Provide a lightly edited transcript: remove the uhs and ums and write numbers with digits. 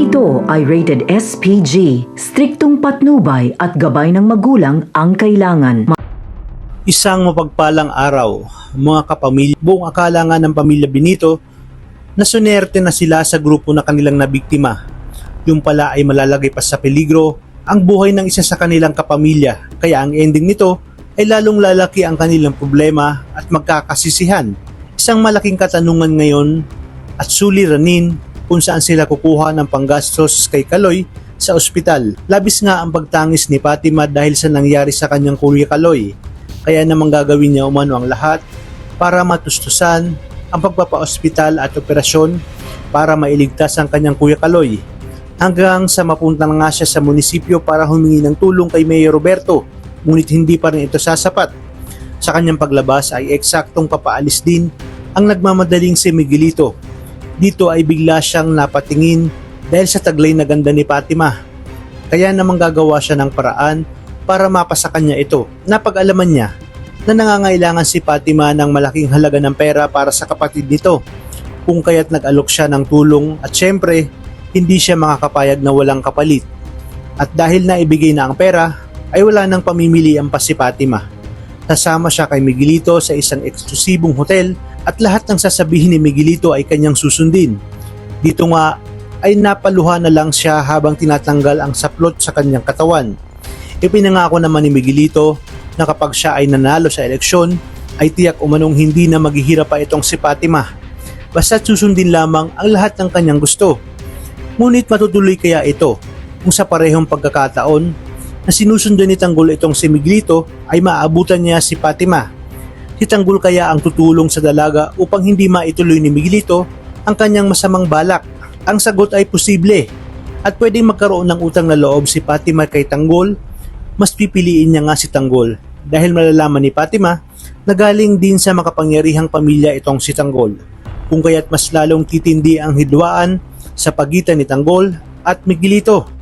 Ito ay rated SPG, striktong patnubay at gabay ng magulang ang kailangan. Isang mapagpalang araw, mga kapamilya. Buong akala nga ng pamilya Benito na sunerte na sila sa grupo na kanilang nabiktima. Yung pala ay malalagay pa sa peligro ang buhay ng isa sa kanilang kapamilya. Kaya ang ending nito ay lalong lalaki ang kanilang problema at magkakasisihan. Isang malaking katanungan ngayon at suliranin kung saan sila kukuha ng panggastos kay Kaloy sa ospital. Labis nga ang pagtangis ni Fatima dahil sa nangyari sa kanyang Kuya Kaloy. Kaya namang gagawin niya umano ang lahat para matustusan ang pagpapa-ospital at operasyon para mailigtas ang kanyang Kuya Kaloy. Hanggang sa mapunta na nga siya sa munisipyo para humingi ng tulong kay Mayor Roberto, ngunit hindi pa rin ito sasapat. Sa kanyang paglabas ay eksaktong papaalis din ang nagmamadaling si Miguelito. Dito ay bigla siyang napatingin dahil sa taglay na ganda ni Fatima. Kaya namang gagawa siya ng paraan para mapasa kanya ito. Napag-alaman niya na nangangailangan si Fatima ng malaking halaga ng pera para sa kapatid nito. Kung kaya't nag-alok siya ng tulong at syempre hindi siya makakapayag na walang kapalit. At dahil naibigay na ang pera ay wala nang pamimilian pa si Fatima. Kasama siya kay Miguelito sa isang eksklusibong hotel at lahat ng sasabihin ni Miguelito ay kanyang susundin. Dito nga ay napaluha na lang siya habang tinatanggal ang saplot sa kanyang katawan. Ipinangako naman ni Miguelito na kapag siya ay nanalo sa eleksyon ay tiyak umanong hindi na maghihirap pa itong si Fatima. Basta susundin lamang ang lahat ng kanyang gusto. Ngunit matutuloy kaya ito kung sa parehong pagkakataon na sinusundan ni Tanggol itong si Miguelito ay maaabutan niya si Fatima. Si Tanggol kaya ang tutulong sa dalaga upang hindi maituloy ni Miguelito ang kanyang masamang balak. Ang sagot ay posible at pwedeng magkaroon ng utang na loob si Fatima kay Tanggol. Mas pipiliin niya nga si Tanggol dahil malalaman ni Fatima na galing din sa makapangyarihang pamilya itong si Tanggol. Kung kaya't mas lalong titindi ang hidwaan sa pagitan ni Tanggol at Miguelito.